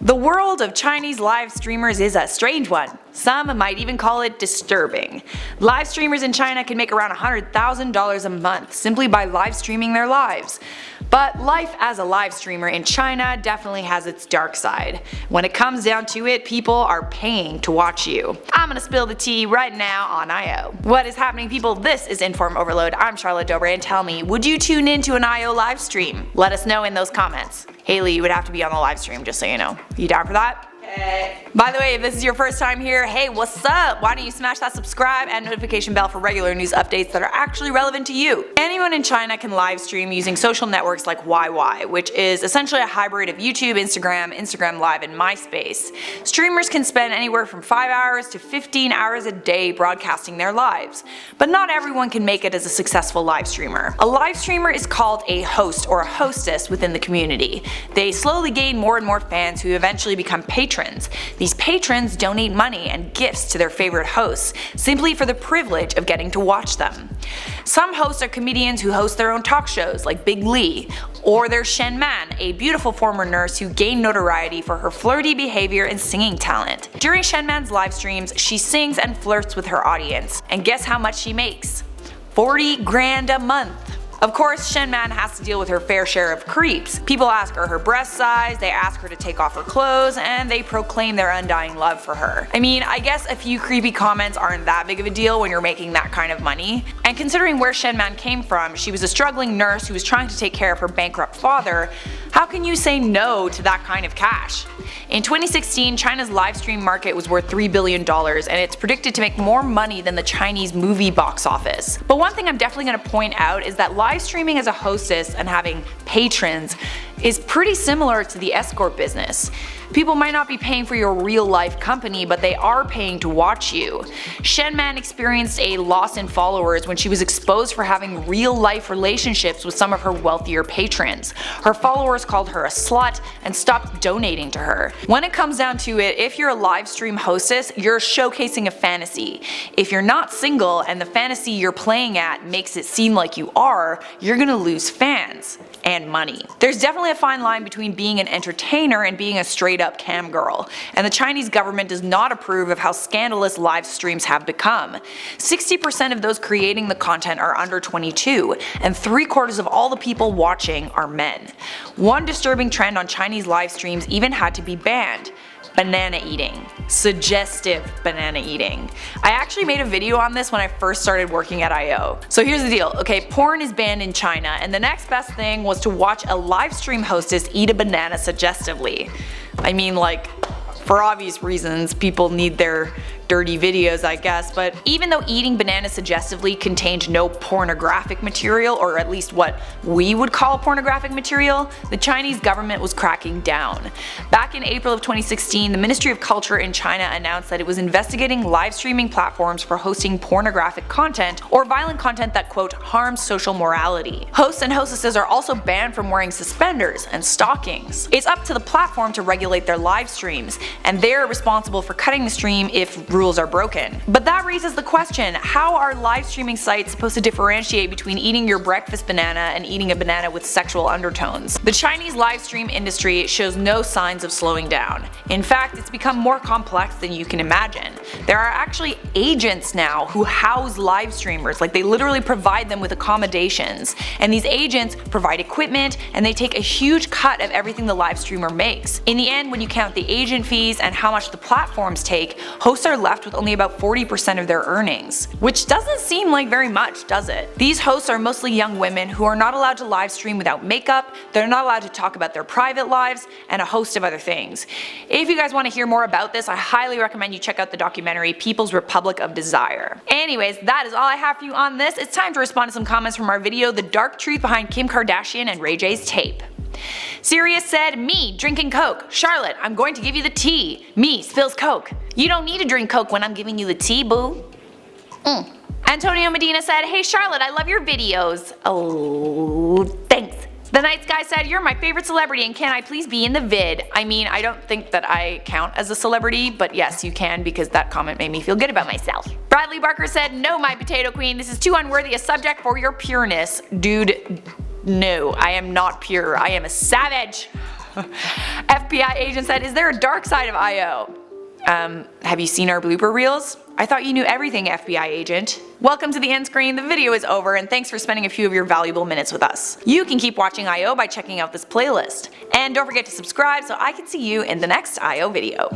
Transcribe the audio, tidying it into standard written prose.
The world of Chinese live streamers is a strange one. Some might even call it disturbing. Live streamers in China can make around $100,000 a month simply by live streaming their lives. But life as a live streamer in China definitely has its dark side. When it comes down to it, people are paying to watch you. I'm gonna spill the tea right now on IO. What is happening, people? This is InformOverload. I'm Charlotte Dobre, and tell me, would you tune into an IO live stream? Let us know in those comments. Haley, you would have to be on the live stream, just so you know. You down for that? Okay. By the way, if this is your first time here, hey, what's up? Why don't you smash that subscribe and notification bell for regular news updates that are actually relevant to you? Anyone in China can live stream using social networks like YY, which is essentially a hybrid of YouTube, Instagram Live, and MySpace. Streamers can spend anywhere from 5 hours to 15 hours a day broadcasting their lives. But not everyone can make it as a successful live streamer. A live streamer is called a host or a hostess within the community. They slowly gain more and more fans who eventually become patrons. These patrons donate money and gifts to their favorite hosts, simply for the privilege of getting to watch them. Some hosts are comedians who host their own talk shows, like Big Lee, or there's Shen Man, a beautiful former nurse who gained notoriety for her flirty behavior and singing talent. During Shen Man's live streams, she sings and flirts with her audience, and guess how much she makes? 40 grand a month. Of course, Shen Man has to deal with her fair share of creeps. People ask her breast size, they ask her to take off her clothes, and they proclaim their undying love for her. I mean, I guess a few creepy comments aren't that big of a deal when you're making that kind of money. And considering where Shen Man came from, she was a struggling nurse who was trying to take care of her bankrupt father. How can you say no to that kind of cash? In 2016, China's live stream market was worth $3 billion, and it's predicted to make more money than the Chinese movie box office. But one thing I'm definitely going to point out is that live streaming as a hostess and having patrons is pretty similar to the escort business. People might not be paying for your real life company, but they are paying to watch you. Shen Man experienced a loss in followers when she was exposed for having real life relationships with some of her wealthier patrons. Her followers called her a slut and stopped donating to her. When it comes down to it, if you're a live stream hostess, you're showcasing a fantasy. If you're not single and the fantasy you're playing at makes it seem like you are, you're gonna lose fans and money. There's definitely a fine line between being an entertainer and being a straight up cam girl, and the Chinese government does not approve of how scandalous live streams have become. 60% of those creating the content are under 22, and 3/4 of all the people watching are men. One disturbing trend on Chinese live streams even had to be banned: banana eating. Suggestive banana eating. I actually made a video on this when I first started working at IO. So here's the deal, okay, porn is banned in China, and the next best thing was to watch a live stream hostess eat a banana suggestively. I mean, like, for obvious reasons, people need their dirty videos, I guess, but even though eating bananas suggestively contained no pornographic material, or at least what we would call pornographic material, the Chinese government was cracking down. Back in April of 2016, the Ministry of Culture in China announced that it was investigating live streaming platforms for hosting pornographic content or violent content that, quote, harms social morality. Hosts and hostesses are also banned from wearing suspenders and stockings. It's up to the platform to regulate their live streams, and they're responsible for cutting the stream if rules are broken. But that raises the question, how are live streaming sites supposed to differentiate between eating your breakfast banana and eating a banana with sexual undertones? The Chinese live stream industry shows no signs of slowing down. In fact, it's become more complex than you can imagine. There are actually agents now who house live streamers, like they literally provide them with accommodations, and these agents provide equipment and they take a huge cut of everything the live streamer makes. In the end, when you count the agent fees and how much the platforms take, hosts are left with only about 40% of their earnings. Which doesn't seem like very much, does it? These hosts are mostly young women who are not allowed to live stream without makeup, they're not allowed to talk about their private lives, and a host of other things. If you guys want to hear more about this, I highly recommend you check out the documentary People's Republic of Desire. Anyways, that is all I have for you on this. It's time to respond to some comments from our video, The Dark Truth Behind Kim Kardashian and Ray J's Tape. Sirius said, me, drinking Coke. Charlotte, I'm going to give you the tea. Me, spills Coke. You don't need to drink Coke when I'm giving you the tea, boo. Antonio Medina said, hey Charlotte, I love your videos. Oh, thanks. The Night Sky said, you're my favorite celebrity and can I please be in the vid? I mean, I don't think that I count as a celebrity, but yes, you can because that comment made me feel good about myself. Bradley Barker said, no, my potato queen, this is too unworthy a subject for your pureness. Dude, no, I am not pure. I am a savage. FBI agent said, "Is there a dark side of IO?" Have you seen our blooper reels? I thought you knew everything, FBI agent. Welcome to the end screen, the video is over, and thanks for spending a few of your valuable minutes with us. You can keep watching IO by checking out this playlist. And don't forget to subscribe so I can see you in the next IO video.